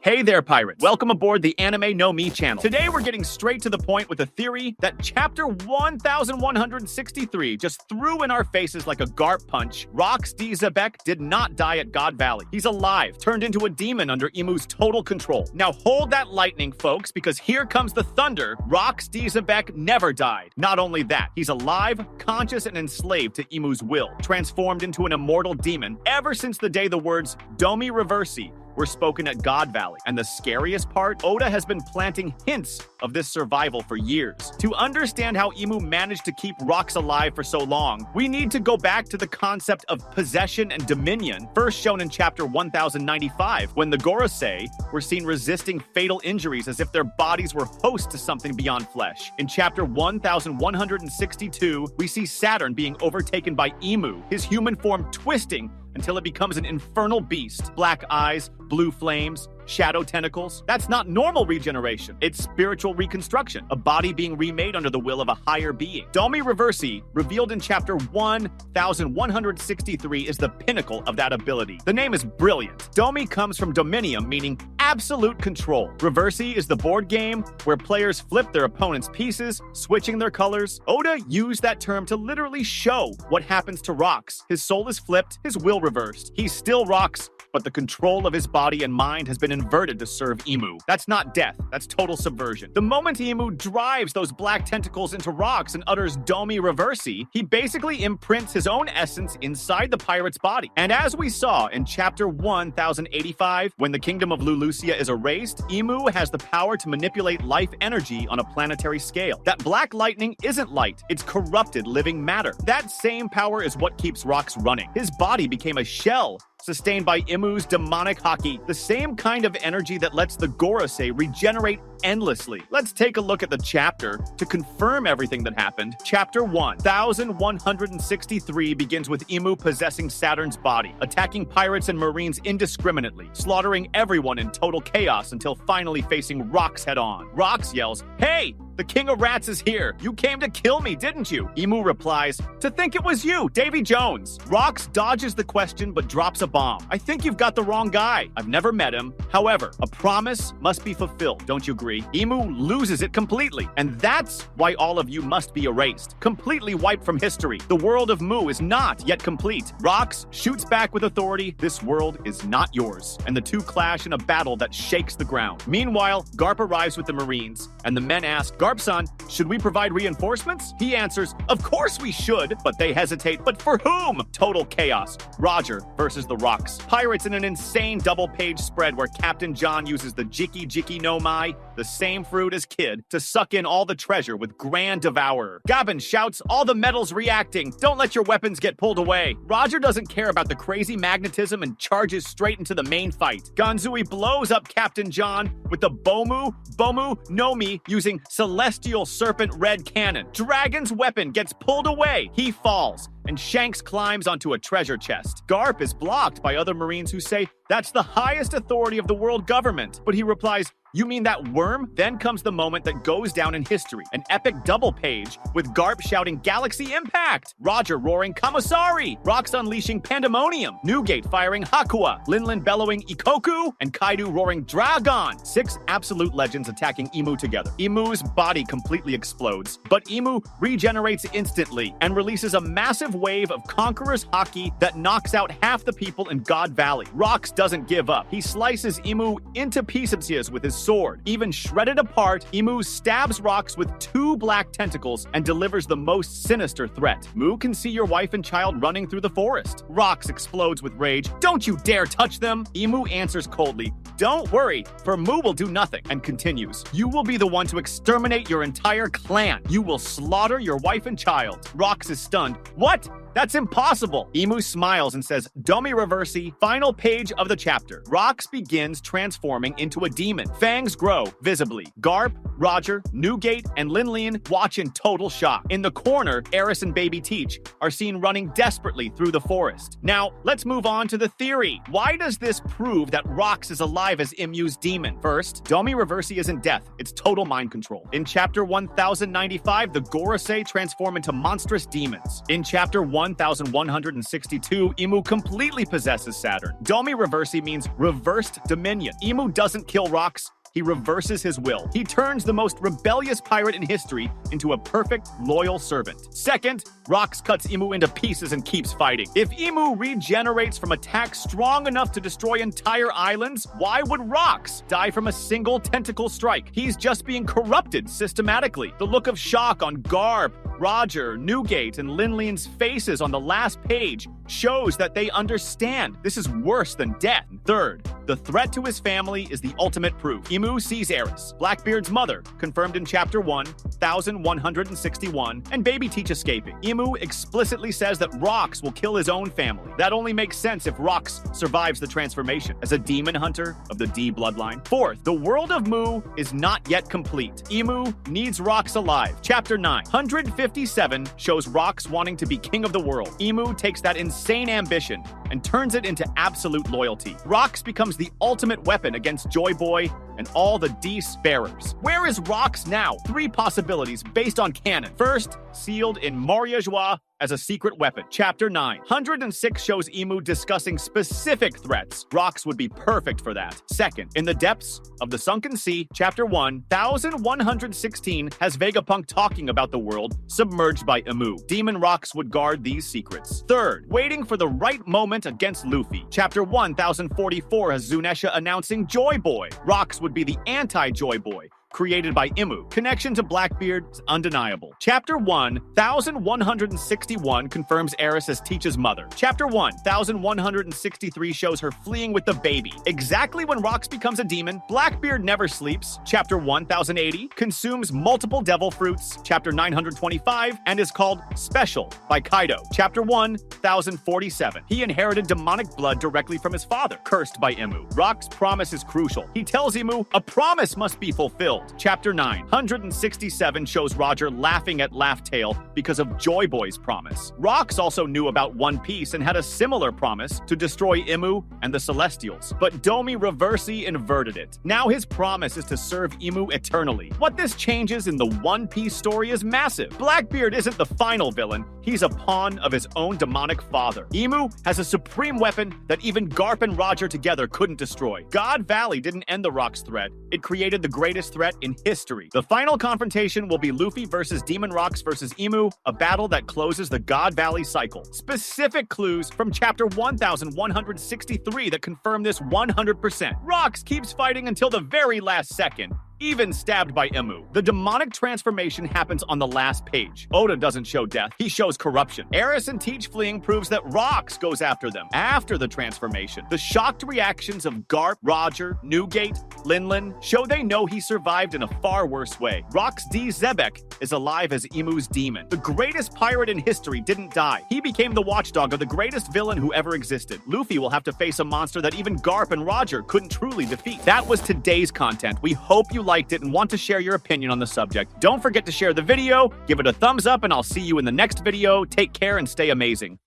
Hey there, pirates. Welcome aboard the Anime No Me channel. Today, we're getting straight to the point with a theory that chapter 1163 just threw in our faces like a GARP punch. Rox Dabbec did not die at God Valley. He's alive, turned into a demon under Imu's total control. Now hold that lightning, folks, because here comes the thunder. Rox Dabbec never died. Not only that, he's alive, conscious, and enslaved to Imu's will, transformed into an immortal demon ever since the day the words Doi Reversy were spoken at God Valley. And the scariest part, Oda has been planting hints of this survival for years. To understand how Imu managed to keep Rox alive for so long, we need to go back to the concept of possession and dominion, first shown in chapter 1095, when the Gorosei were seen resisting fatal injuries as if their bodies were host to something beyond flesh. In chapter 1162, we see Saturn being overtaken by Imu, his human form twisting until it becomes an infernal beast. Black eyes, blue flames, shadow tentacles. That's not normal regeneration. It's spiritual reconstruction, a body being remade under the will of a higher being. Doi Reversy, revealed in chapter 1163, is the pinnacle of that ability. The name is brilliant. Doi comes from dominium, meaning absolute control. Reversy is the board game where players flip their opponent's pieces, switching their colors. Oda used that term to literally show what happens to Rox. His soul is flipped, his will reversed. He's still Rox, but the control of his body and mind has been inverted to serve Imu. That's not death, that's total subversion. The moment Imu drives those black tentacles into Rox and utters Doi Reversy, he basically imprints his own essence inside the pirate's body. And as we saw in chapter 1085, when the kingdom of Lulusia is erased, Imu has the power to manipulate life energy on a planetary scale. That black lightning isn't light, it's corrupted living matter. That same power is what keeps Rox running. His body became a shell sustained by Imu's demonic haki, the same kind of energy that lets the Gorosei regenerate endlessly. Let's take a look at the chapter to confirm everything that happened. Chapter 1163 begins with Imu possessing Saturn's body, attacking pirates and marines indiscriminately, slaughtering everyone in total chaos until finally facing Rox head-on. Rox yells, "Hey! The King of Rats is here! You came to kill me, didn't you?" Imu replies, "To think it was you, Davy Jones." Rox dodges the question but drops a bomb. "I think you've got the wrong guy. I've never met him. However, a promise must be fulfilled, don't you agree?" Imu loses it completely, and that's why all of you must be erased, completely wiped from history. The world of Mu is not yet complete. Rox shoots back with authority, "This world is not yours," and the two clash in a battle that shakes the ground. Meanwhile, Garp arrives with the Marines, and the men ask, "Garp-san, should we provide reinforcements?" He answers, "Of course we should," but they hesitate. But for whom? Total chaos. Roger versus the Rox. Pirates in an insane double-page spread where Captain John uses the Jiki Jiki no Mai, the same fruit as Kid, to suck in all the treasure with Grand Devourer. Gaben shouts, "All the metals reacting! Don't let your weapons get pulled away!" Roger doesn't care about the crazy magnetism and charges straight into the main fight. Ganzui blows up Captain John with the Bomu no Mi using Celestial Serpent Red Cannon. Dragon's weapon gets pulled away. He falls, and Shanks climbs onto a treasure chest. Garp is blocked by other Marines who say, "That's the highest authority of the world government." But he replies, "You mean that worm?" Then comes the moment that goes down in history. An epic double page with Garp shouting Galaxy Impact, Roger roaring Kamasari, Rox unleashing Pandemonium, Newgate firing Hakua, Linlin bellowing Ikoku, and Kaido roaring Dragon. 6 absolute legends attacking Imu together. Imu's body completely explodes, but Imu regenerates instantly and releases a massive wave of Conqueror's haki that knocks out half the people in God Valley. Rox doesn't give up. He slices Imu into pieces with his sword. Even shredded apart, Imu stabs Rox with 2 black tentacles and delivers the most sinister threat. "Mu can see your wife and child running through the forest." Rox explodes with rage. "Don't you dare touch them!" Imu answers coldly, "Don't worry, for Mu will do nothing," and continues, "You will be the one to exterminate your entire clan. You will slaughter your wife and child." Rox is stunned. "What? That's impossible!" Imu smiles and says, "Doi Reversy," final page of the chapter. Rox begins transforming into a demon. Fangs grow, visibly. Garp, Roger, Newgate, and Linlian watch in total shock. In the corner, Eris and Baby Teach are seen running desperately through the forest. Now, let's move on to the theory. Why does this prove that Rox is alive as Imu's demon? First, Doi Reversy isn't death, it's total mind control. In Chapter 1095, the Gorosei transform into monstrous demons. In Chapter 1162, Imu completely possesses Saturn. Doi Reversy means reversed dominion. Imu doesn't kill Rox, he reverses his will. He turns the most rebellious pirate in history into a perfect, loyal servant. Second, Rox cuts Imu into pieces and keeps fighting. If Imu regenerates from attacks strong enough to destroy entire islands, why would Rox die from a single tentacle strike? He's just being corrupted systematically. The look of shock on Garp, Roger, Newgate, and Linlian's faces on the last page shows that they understand this is worse than death. Third, the threat to his family is the ultimate proof. Imu sees Eris, Blackbeard's mother, confirmed in Chapter 1161, and Baby Teach escaping. Imu explicitly says that Rox will kill his own family. That only makes sense if Rox survives the transformation as a demon hunter of the D bloodline. Fourth, the world of Mu is not yet complete. Imu needs Rox alive. Chapter 957 shows Rox wanting to be king of the world. Imu takes that insane ambition and turns it into absolute loyalty. Rox becomes the ultimate weapon against Joy Boy and all the D-sparers. Where is Rox now? Three possibilities based on canon. First, sealed in Moria Joie as a secret weapon. Chapter 906 shows Imu discussing specific threats. Rox would be perfect for that. Second, in the depths of the sunken sea, Chapter 1116 has Vegapunk talking about the world submerged by Imu. Demon Rox would guard these secrets. Third, waiting for the right moment against Luffy. Chapter 1044 has Zunisha announcing Joy Boy. Rox would be the anti-Joy Boy, created by Imu. Connection to Blackbeard is undeniable. Chapter 1161 confirms Eris as Teach's mother. Chapter 1163 shows her fleeing with the baby. Exactly when Rox becomes a demon, Blackbeard never sleeps. Chapter 1080 consumes multiple devil fruits. Chapter 925 and is called Special by Kaido. Chapter 1047. He inherited demonic blood directly from his father, cursed by Imu. Rox's promise is crucial. He tells Imu a promise must be fulfilled. Chapter 967 shows Roger laughing at Laugh Tale because of Joy Boy's promise. Rox also knew about One Piece and had a similar promise to destroy Imu and the Celestials, but Doi Reversy inverted it. Now his promise is to serve Imu eternally. What this changes in the One Piece story is massive. Blackbeard isn't the final villain, he's a pawn of his own demonic father. Imu has a supreme weapon that even Garp and Roger together couldn't destroy. God Valley didn't end the Rox threat, it created the greatest threat in history. The final confrontation will be Luffy versus Demon Rox versus Imu, a battle that closes the God Valley cycle. Specific clues from Chapter 1163 that confirm this 100%. Rox keeps fighting until the very last second, even stabbed by Imu. The demonic transformation happens on the last page. Oda doesn't show death, he shows corruption. Eris and Teach fleeing proves that Rox goes after them after the transformation. The shocked reactions of Garp, Roger, Newgate, Linlin show they know he survived in a far worse way. Rox Dabbec is alive as Imu's demon. The greatest pirate in history didn't die. He became the watchdog of the greatest villain who ever existed. Luffy will have to face a monster that even Garp and Roger couldn't truly defeat. That was today's content. We hope you liked it and want to share your opinion on the subject. Don't forget to share the video, give it a thumbs up, and I'll see you in the next video. Take care and stay amazing.